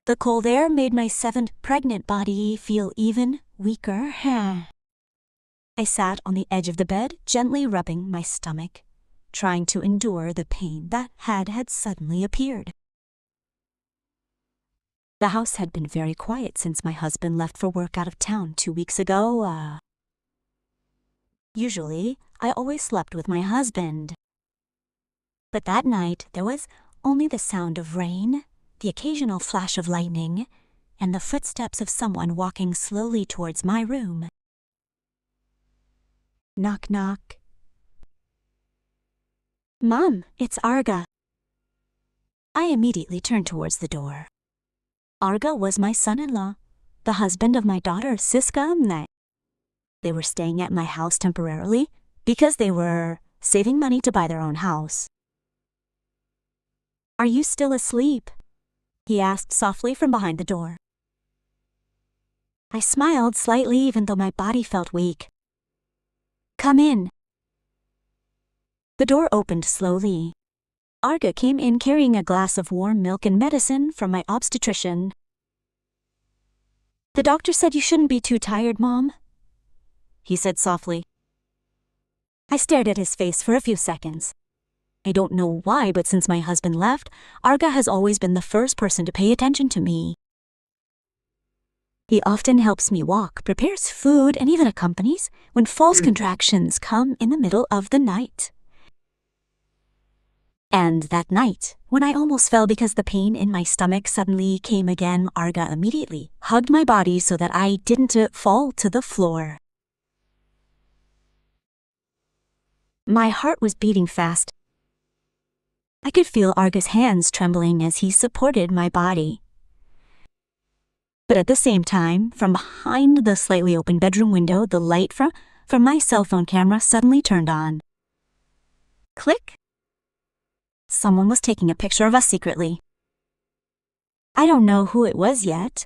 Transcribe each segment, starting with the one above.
The cold air made my 7th pregnant body feel even weaker. I sat on the edge of the bed, gently rubbing my stomach, trying to endure the pain that had suddenly appeared. The house had been very quiet since my husband left for work out of town 2 weeks ago. Usually, I always slept with my husband. But that night, there was only the sound of rain, the occasional flash of lightning, and the footsteps of someone walking slowly towards my room. Knock, knock. Mom, it's Arga. I immediately turned towards the door. Arga was my son-in-law, the husband of my daughter, Siska. They were staying at my house temporarily because they were saving money to buy their own house. Are you still asleep? He asked softly from behind the door. I smiled slightly even though my body felt weak. Come in. The door opened slowly. Arga came in carrying a glass of warm milk and medicine from my obstetrician. The doctor said you shouldn't be too tired, Mom, he said softly. I stared at his face for a few seconds. I don't know why, but since my husband left, Arga has always been the first person to pay attention to me. He often helps me walk, prepares food, and even accompanies when false contractions come in the middle of the night. And that night, when I almost fell because the pain in my stomach suddenly came again, Arga immediately hugged my body so that I didn't fall to the floor. My heart was beating fast. I could feel Arga's hands trembling as he supported my body. But at the same time, from behind the slightly open bedroom window, the light from my cell phone camera suddenly turned on. Click. Someone was taking a picture of us secretly. I don't know who it was yet.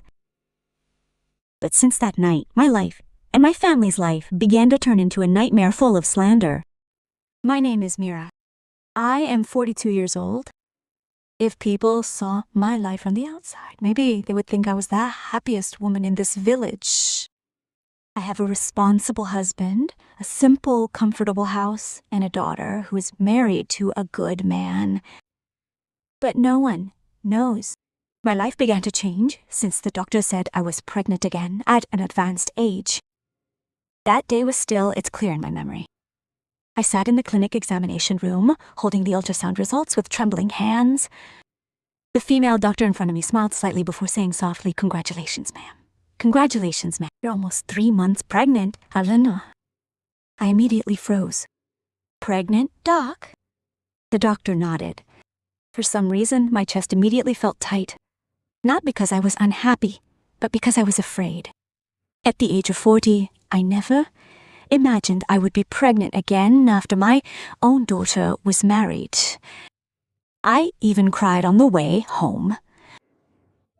But since that night, my life and my family's life began to turn into a nightmare full of slander. My name is Mira. I am 42 years old. If people saw my life from the outside, maybe they would think I was the happiest woman in this village. I have a responsible husband, a simple, comfortable house, and a daughter who is married to a good man. But no one knows. My life began to change since the doctor said I was pregnant again at an advanced age. That day was still, it's clear in my memory. I sat in the clinic examination room, holding the ultrasound results with trembling hands. The female doctor in front of me smiled slightly before saying softly, "Congratulations, ma'am. Congratulations, ma'am. You're almost 3 months pregnant, Alana." I immediately froze. Pregnant, Doc? The doctor nodded. For some reason, my chest immediately felt tight. Not because I was unhappy, but because I was afraid. At the age of 40, I never imagined I would be pregnant again after my own daughter was married. I even cried on the way home.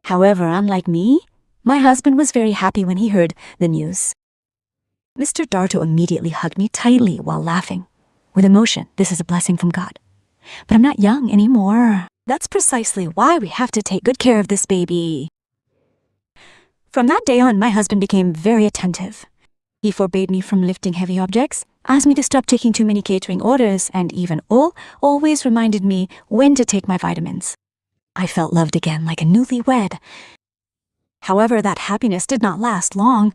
However, unlike me, my husband was very happy when he heard the news. Mr. Darto immediately hugged me tightly while laughing. With emotion, this is a blessing from God. But I'm not young anymore. That's precisely why we have to take good care of this baby. From that day on, my husband became very attentive. He forbade me from lifting heavy objects, asked me to stop taking too many catering orders, and even always reminded me when to take my vitamins. I felt loved again like a newlywed. However, that happiness did not last long.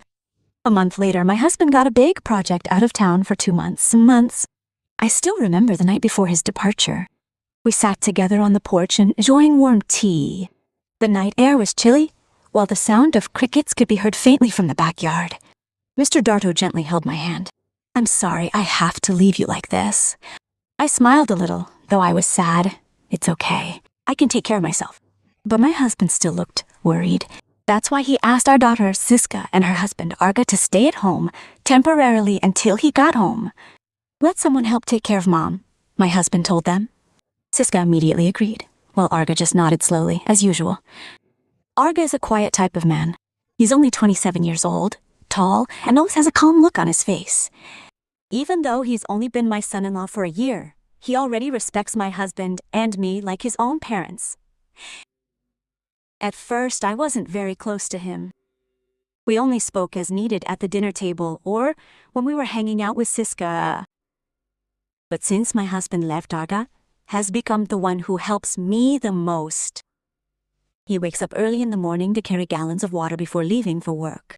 A month later, my husband got a big project out of town for 2 months. I still remember the night before his departure. We sat together on the porch enjoying warm tea. The night air was chilly, while the sound of crickets could be heard faintly from the backyard. Mr. Darto gently held my hand. "I'm sorry I have to leave you like this." I smiled a little, though I was sad. "It's okay. I can take care of myself." But my husband still looked worried. That's why he asked our daughter, Siska, and her husband, Arga, to stay at home temporarily until he got home. "Let someone help take care of Mom," my husband told them. Siska immediately agreed, while Arga just nodded slowly, as usual. Arga is a quiet type of man. He's only 27 years old, tall, and always has a calm look on his face. Even though he's only been my son-in-law for a year, he already respects my husband and me like his own parents. At first, I wasn't very close to him. We only spoke as needed at the dinner table or when we were hanging out with Siska. But since my husband left, Arga has become the one who helps me the most. He wakes up early in the morning to carry gallons of water before leaving for work.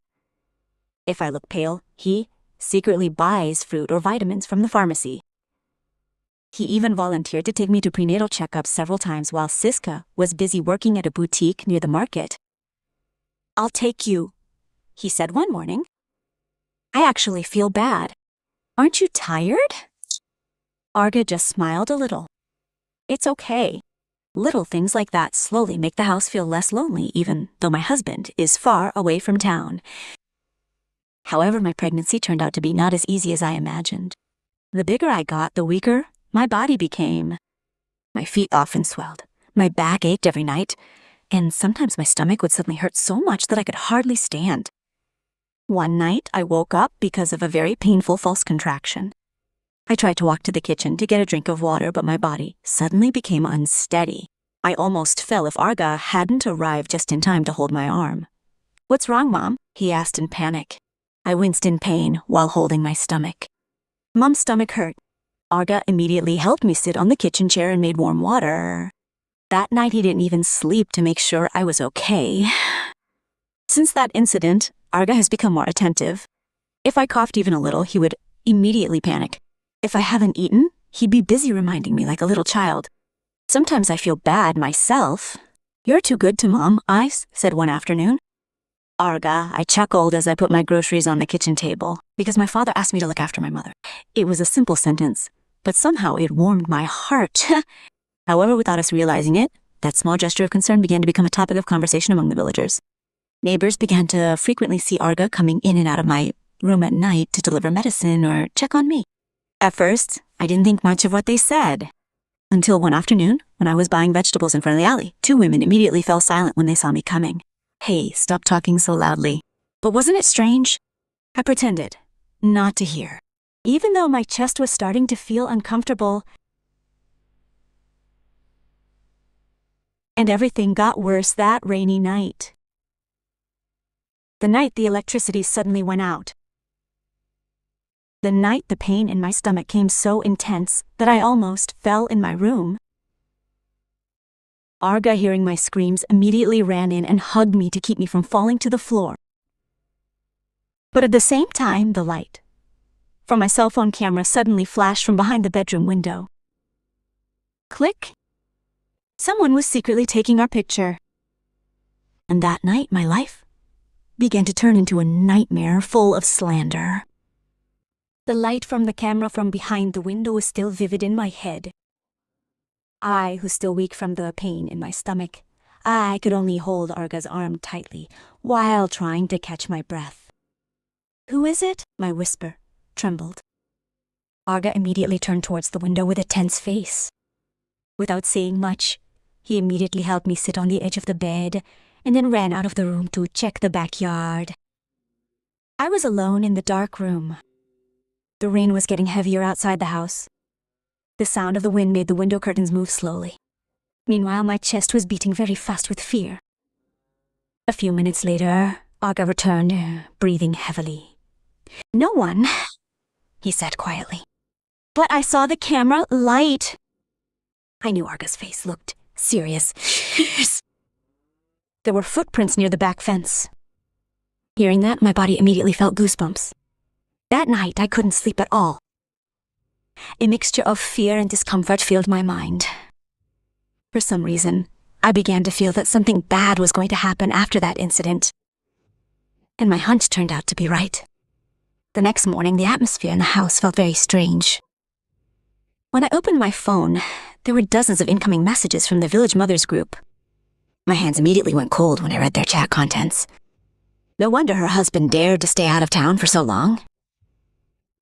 If I look pale, he secretly buys fruit or vitamins from the pharmacy. He even volunteered to take me to prenatal checkups several times while Siska was busy working at a boutique near the market. "I'll take you," he said one morning. "I actually feel bad. Aren't you tired?" Arga just smiled a little. "It's okay. Little things like that slowly make the house feel less lonely even though my husband is far away from town." However, my pregnancy turned out to be not as easy as I imagined. The bigger I got, the weaker my body became. My feet often swelled, my back ached every night, and sometimes my stomach would suddenly hurt so much that I could hardly stand. One night, I woke up because of a very painful false contraction. I tried to walk to the kitchen to get a drink of water, but my body suddenly became unsteady. I almost fell if Arga hadn't arrived just in time to hold my arm. "What's wrong, Mom?" he asked in panic. I winced in pain while holding my stomach. "Mom's stomach hurt." Arga immediately helped me sit on the kitchen chair and made warm water. That night he didn't even sleep to make sure I was okay. Since that incident, Arga has become more attentive. If I coughed even a little, he would immediately panic. If I haven't eaten, he'd be busy reminding me like a little child. Sometimes I feel bad myself. "You're too good to Mom," I said one afternoon. "Arga," I chuckled as I put my groceries on the kitchen table, because my father asked me to look after my mother. It was a simple sentence, but somehow it warmed my heart. However, without us realizing it, that small gesture of concern began to become a topic of conversation among the villagers. Neighbors began to frequently see Arga coming in and out of my room at night to deliver medicine or check on me. At first, I didn't think much of what they said. Until one afternoon, when I was buying vegetables in front of the alley, two women immediately fell silent when they saw me coming. "Hey, stop talking so loudly." But wasn't it strange? I pretended not to hear. Even though my chest was starting to feel uncomfortable, and everything got worse that rainy night. The night the electricity suddenly went out. The night the pain in my stomach came so intense that I almost fell in my room. Arga, hearing my screams, immediately ran in and hugged me to keep me from falling to the floor. But at the same time, the light from my cell phone camera suddenly flashed from behind the bedroom window. Click. Someone was secretly taking our picture. And that night, my life began to turn into a nightmare full of slander. The light from the camera from behind the window was still vivid in my head. I, who's still weak from the pain in my stomach, I could only hold Arga's arm tightly while trying to catch my breath. "Who is it?" my whisper trembled. Arga immediately turned towards the window with a tense face. Without saying much, he immediately helped me sit on the edge of the bed and then ran out of the room to check the backyard. I was alone in the dark room. The rain was getting heavier outside the house. The sound of the wind made the window curtains move slowly. Meanwhile, my chest was beating very fast with fear. A few minutes later, Arga returned, breathing heavily. "No one," he said quietly. "But I saw the camera light." I knew Arga's face looked serious. There were footprints near the back fence. Hearing that, my body immediately felt goosebumps. That night, I couldn't sleep at all. A mixture of fear and discomfort filled my mind. For some reason, I began to feel that something bad was going to happen after that incident. And my hunch turned out to be right. The next morning, the atmosphere in the house felt very strange. When I opened my phone, there were dozens of incoming messages from the village mothers group. My hands immediately went cold when I read their chat contents. No wonder her husband dared to stay out of town for so long.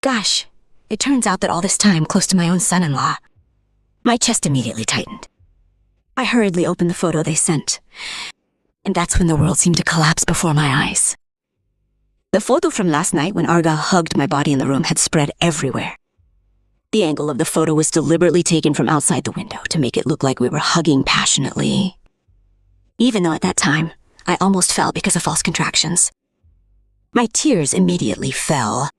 Gosh, it turns out that all this time close to my own son-in-law. My chest immediately tightened. I hurriedly opened the photo they sent, and that's when the world seemed to collapse before my eyes. The photo from last night when Arga hugged my body in the room had spread everywhere. The angle of the photo was deliberately taken from outside the window to make it look like we were hugging passionately. even though at that time, I almost fell because of false contractions. My tears immediately fell.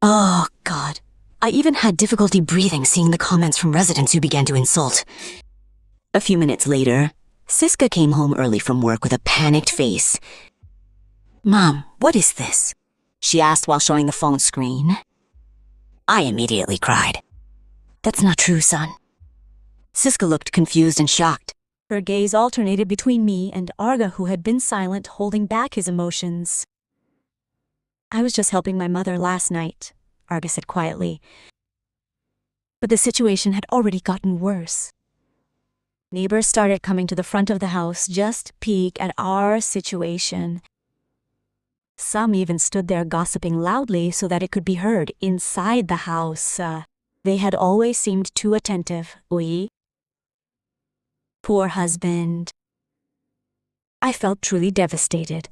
Oh, God. I even had difficulty breathing seeing the comments from residents who began to insult. A few minutes later, Siska came home early from work with a panicked face. "Mom, what is this?" she asked while showing the phone screen. I immediately cried. "That's not true, son." Siska looked confused and shocked. Her gaze alternated between me and Arga, who had been silent, holding back his emotions. "I was just helping my mother last night," Arga said quietly. But the situation had already gotten worse. Neighbors started coming to the front of the house just to peek at our situation. Some even stood there gossiping loudly so that it could be heard inside the house. They had always seemed too attentive. Oui. Poor husband. I felt truly devastated.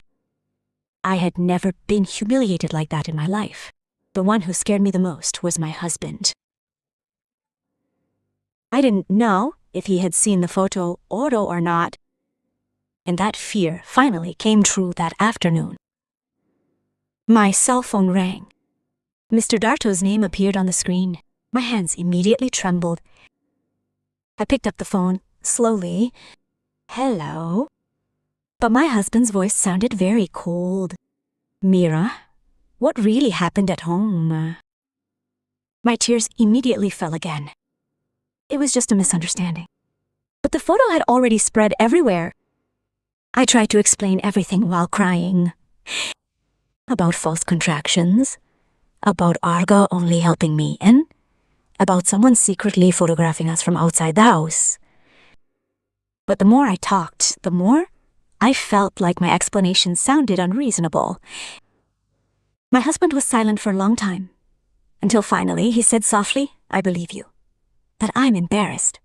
I had never been humiliated like that in my life. The one who scared me the most was my husband. I didn't know if he had seen the photo or not, and that fear finally came true that afternoon. My cell phone rang. Mr. Darto's name appeared on the screen. My hands immediately trembled. I picked up the phone slowly. "Hello?" But my husband's voice sounded very cold. "Mira, what really happened at home?" My tears immediately fell again. It was just a misunderstanding. But the photo had already spread everywhere. I tried to explain everything while crying. About false contractions, about Arga only helping me in, about someone secretly photographing us from outside the house. But the more I talked, the more I felt like my explanation sounded unreasonable. My husband was silent for a long time, until finally he said softly, "I believe you. That I'm embarrassed."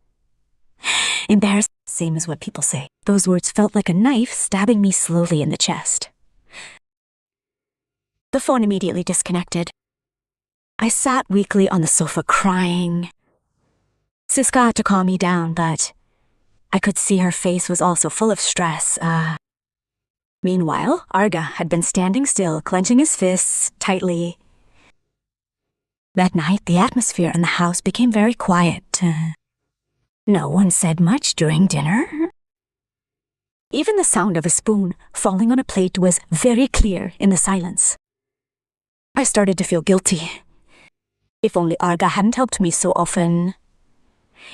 Embarrassed, same as what people say. Those words felt like a knife stabbing me slowly in the chest. The phone immediately disconnected. I sat weakly on the sofa crying. Siska had to calm me down, but I could see her face was also full of stress. Meanwhile, Arga had been standing still, clenching his fists tightly. That night, the atmosphere in the house became very quiet. No one said much during dinner. Even the sound of a spoon falling on a plate was very clear in the silence. I started to feel guilty. If only Arga hadn't helped me so often.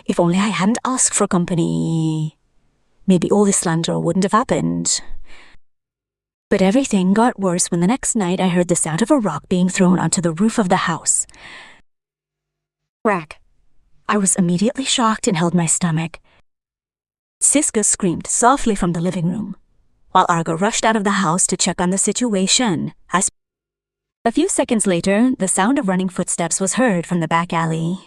If only I hadn't asked for company. Maybe all this slander wouldn't have happened. But everything got worse when the next night I heard the sound of a rock being thrown onto the roof of the house. Crack. I was immediately shocked and held my stomach. Siska screamed softly from the living room, while Arga rushed out of the house to check on the situation. A few seconds later, the sound of running footsteps was heard from the back alley.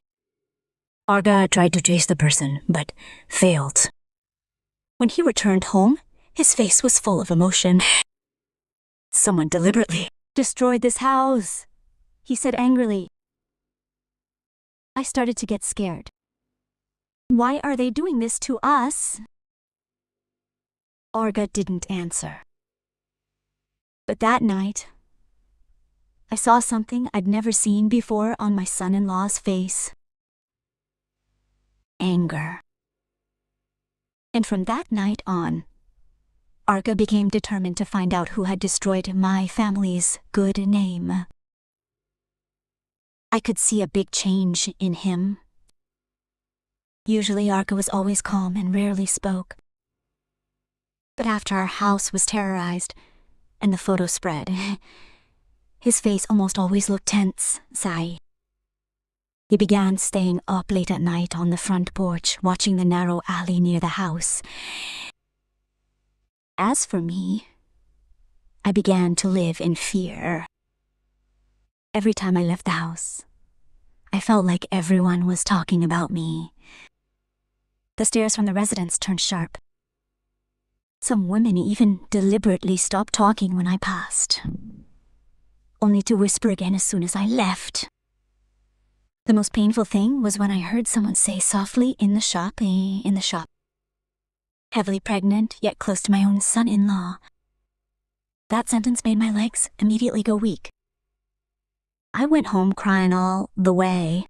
Arga tried to chase the person, but failed. When he returned home, his face was full of emotion. "Someone deliberately destroyed this house," he said angrily. I started to get scared. Why are they doing this to us? Arga didn't answer. But that night, I saw something I'd never seen before on my son-in-law's face. Anger. And from that night on, Arga became determined to find out who had destroyed my family's good name. I could see a big change in him. Usually Arga was always calm and rarely spoke. But after our house was terrorized and the photo spread, his face almost always looked tense, sigh. He began staying up late at night on the front porch, watching the narrow alley near the house. As for me, I began to live in fear. Every time I left the house, I felt like everyone was talking about me. The stares from the residents turned sharp. Some women even deliberately stopped talking when I passed, only to whisper again as soon as I left. The most painful thing was when I heard someone say softly in the shop, heavily pregnant, yet close to my own son-in-law. That sentence made my legs immediately go weak. I went home crying all the way.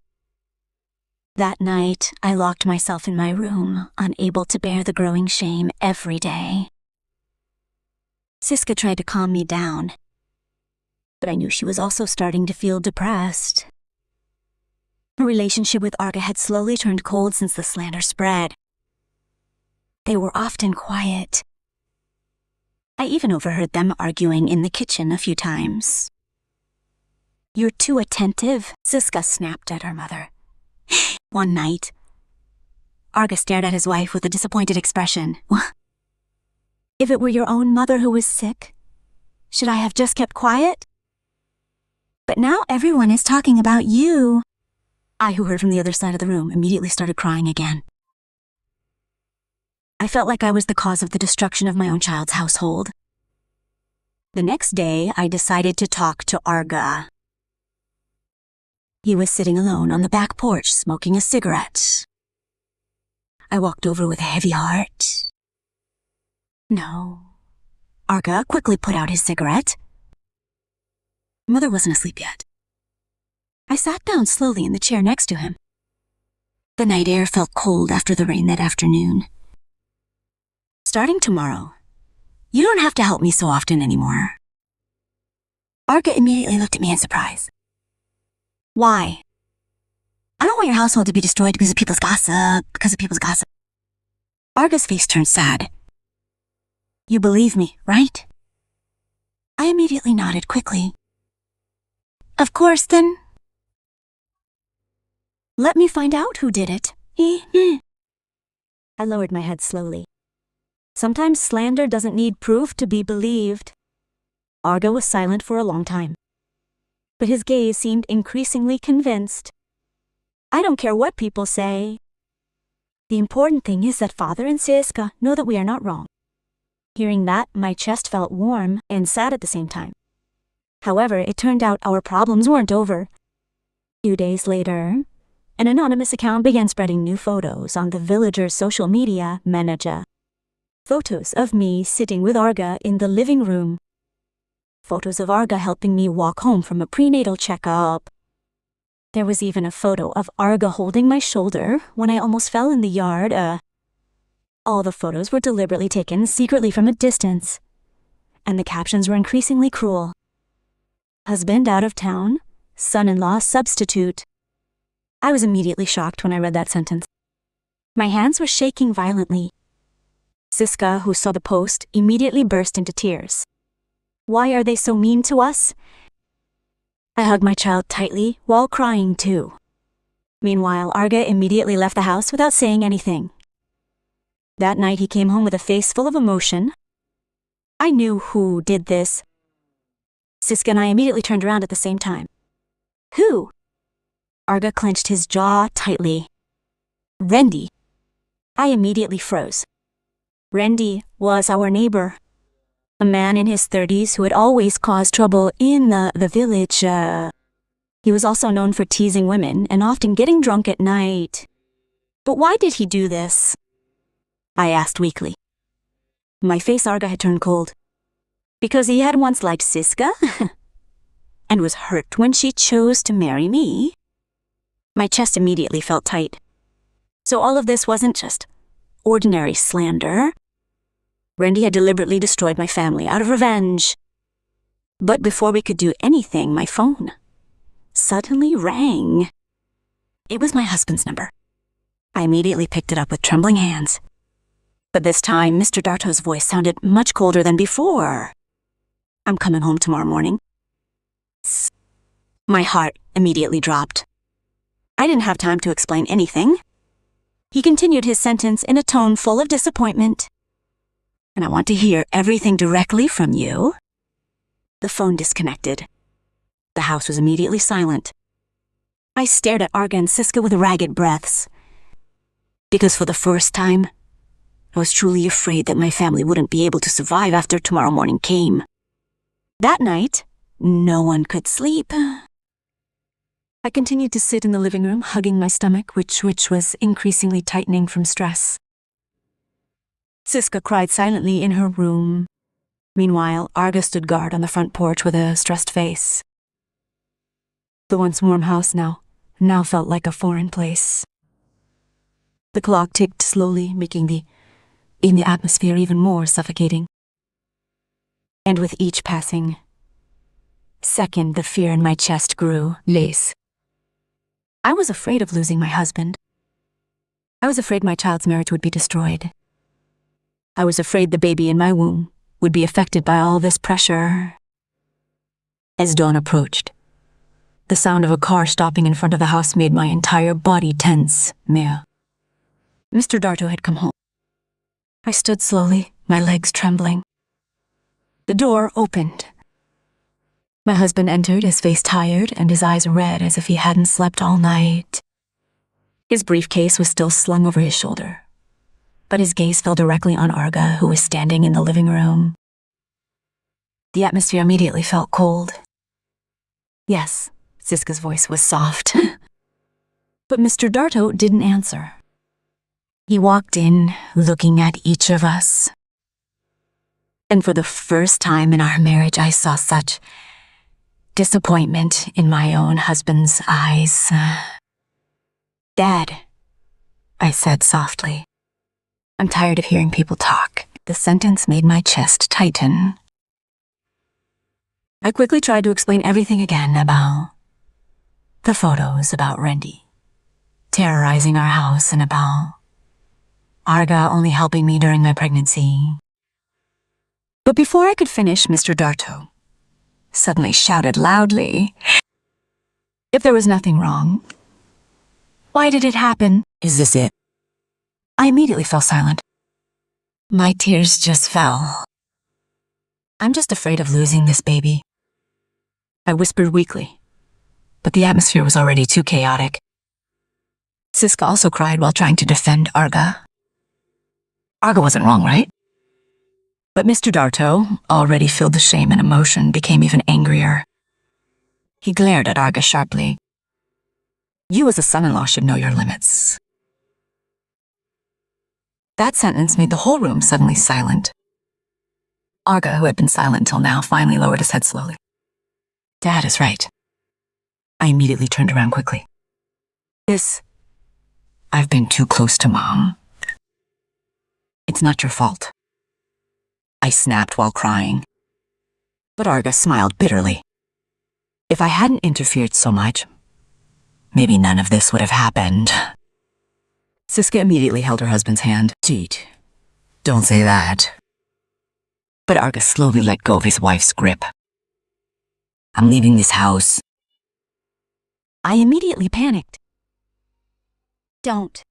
That night, I locked myself in my room, unable to bear the growing shame every day. Siska tried to calm me down, but I knew she was also starting to feel depressed. Her relationship with Arga had slowly turned cold since the slander spread. They were often quiet. I even overheard them arguing in the kitchen a few times. "You're too attentive," Siska snapped at her mother. One night, Arga stared at his wife with a disappointed expression. "If it were your own mother who was sick, should I have just kept quiet? But now everyone is talking about you." I, who heard from the other side of the room, immediately started crying again. I felt like I was the cause of the destruction of my own child's household. The next day, I decided to talk to Arga. He was sitting alone on the back porch, smoking a cigarette. I walked over with a heavy heart. No. Arga quickly put out his cigarette. Mother wasn't asleep yet. I sat down slowly in the chair next to him. The night air felt cold after the rain that afternoon. "Starting tomorrow, you don't have to help me so often anymore." Arga immediately looked at me in surprise. "Why?" "I don't want your household to be destroyed because of people's gossip. Arga's face turned sad. "You believe me, right?" I immediately nodded quickly. "Of course, then. Let me find out who did it." I lowered my head slowly. Sometimes slander doesn't need proof to be believed. Arga was silent for a long time, but his gaze seemed increasingly convinced. "I don't care what people say. The important thing is that Father and Siska know that we are not wrong." Hearing that, my chest felt warm and sad at the same time. However, it turned out our problems weren't over. A few days later, an anonymous account began spreading new photos on the villager's social media manager. Photos of me sitting with Arga in the living room. Photos of Arga helping me walk home from a prenatal checkup. There was even a photo of Arga holding my shoulder when I almost fell in the yard. All the photos were deliberately taken secretly from a distance, and the captions were increasingly cruel. "Husband out of town, son-in-law substitute." I was immediately shocked when I read that sentence. My hands were shaking violently. Siska, who saw the post, immediately burst into tears. "Why are they so mean to us?" I hugged my child tightly while crying too. Meanwhile, Arga immediately left the house without saying anything. That night he came home with a face full of emotion. I knew who did this. Siska and I immediately turned around at the same time. "Who?" Arga clenched his jaw tightly. "Rendi." I immediately froze. Rendi was our neighbor, a man in his 30s who had always caused trouble in the village. He was also known for teasing women and often getting drunk at night. "But why did he do this?" I asked weakly. My face, Arga, had turned cold. "Because he had once liked Siska and was hurt when she chose to marry me." My chest immediately felt tight. So all of this wasn't just ordinary slander. Rendi had deliberately destroyed my family out of revenge. But before we could do anything, my phone suddenly rang. It was my husband's number. I immediately picked it up with trembling hands. But this time, Mr. Darto's voice sounded much colder than before. "I'm coming home tomorrow morning." My heart immediately dropped. I didn't have time to explain anything. He continued his sentence in a tone full of disappointment. "And I want to hear everything directly from you." The phone disconnected. The house was immediately silent. I stared at Arga and Siska with ragged breaths. Because for the first time, I was truly afraid that my family wouldn't be able to survive after tomorrow morning came. That night, no one could sleep. I continued to sit in the living room, hugging my stomach, which was increasingly tightening from stress. Siska cried silently in her room. Meanwhile, Arga stood guard on the front porch with a stressed face. The once warm house now felt like a foreign place. The clock ticked slowly, making the atmosphere even more suffocating. And with each passing second, the fear in my chest grew. Less. I was afraid of losing my husband. I was afraid my child's marriage would be destroyed. I was afraid the baby in my womb would be affected by all this pressure. As dawn approached, the sound of a car stopping in front of the house made my entire body tense. Mr. Darto had come home. I stood slowly, my legs trembling. The door opened. My husband entered, his face tired and his eyes red as if he hadn't slept all night. His briefcase was still slung over his shoulder, but his gaze fell directly on Arga, who was standing in the living room. The atmosphere immediately felt cold. Yes, Siska's voice was soft. But Mr. Darto didn't answer. He walked in, looking at each of us. And for the first time in our marriage, I saw such disappointment in my own husband's eyes. Dad, I said softly. I'm tired of hearing people talk. The sentence made my chest tighten. I quickly tried to explain everything again about the photos, about Randy terrorizing our house, and about Arga only helping me during my pregnancy. But before I could finish, Mr. Darto suddenly shouted loudly, "If there was nothing wrong, why did it happen? Is this it?" I immediately fell silent. My tears just fell. I'm just afraid of losing this baby, I whispered weakly, but the atmosphere was already too chaotic. Siska also cried while trying to defend Arga. Arga wasn't wrong, right? But Mr. Darto, already filled with shame and emotion, became even angrier. He glared at Arga sharply. You as a son-in-law should know your limits. That sentence made the whole room suddenly silent. Arga, who had been silent till now, finally lowered his head slowly. Dad is right. I immediately turned around quickly. I've been too close to Mom. It's not your fault. I snapped while crying. But Arga smiled bitterly. If I hadn't interfered so much, maybe none of this would have happened. Siska immediately held her husband's hand. Jeet, don't say that. But Arga slowly let go of his wife's grip. I'm leaving this house. I immediately panicked. Don't.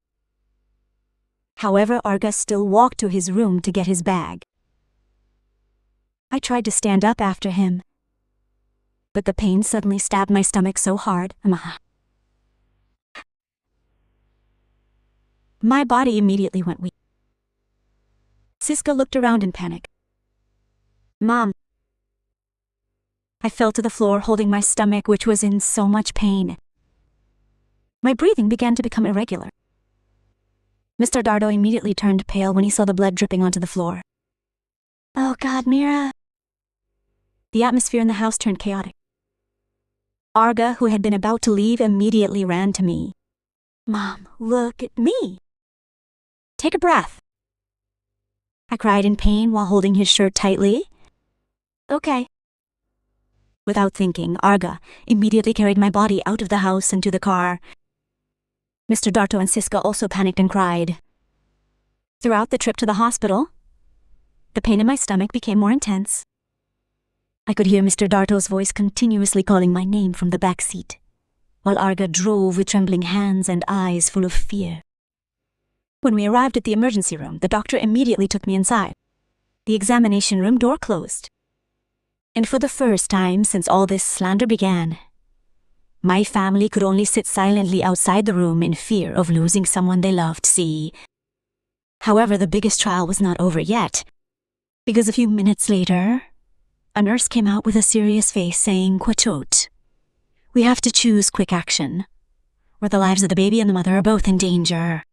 However, Arga still walked to his room to get his bag. I tried to stand up after him, but the pain suddenly stabbed my stomach so hard. My body immediately went weak. Siska looked around in panic. Mom. I fell to the floor holding my stomach, which was in so much pain. My breathing began to become irregular. Mr. Darto immediately turned pale when he saw the blood dripping onto the floor. Oh God, Mira. The atmosphere in the house turned chaotic. Arga, who had been about to leave, immediately ran to me. Mom, look at me. Take a breath. I cried in pain while holding his shirt tightly. Okay. Without thinking, Arga immediately carried my body out of the house and to the car. Mr. Darto and Siska also panicked and cried. Throughout the trip to the hospital, the pain in my stomach became more intense. I could hear Mr. Darto's voice continuously calling my name from the back seat, while Arga drove with trembling hands and eyes full of fear. When we arrived at the emergency room, the doctor immediately took me inside. The examination room door closed. And for the first time since all this slander began, my family could only sit silently outside the room in fear of losing someone they loved. However, the biggest trial was not over yet, because a few minutes later, a nurse came out with a serious face saying, Cocok, we have to choose quick action, or the lives of the baby and the mother are both in danger.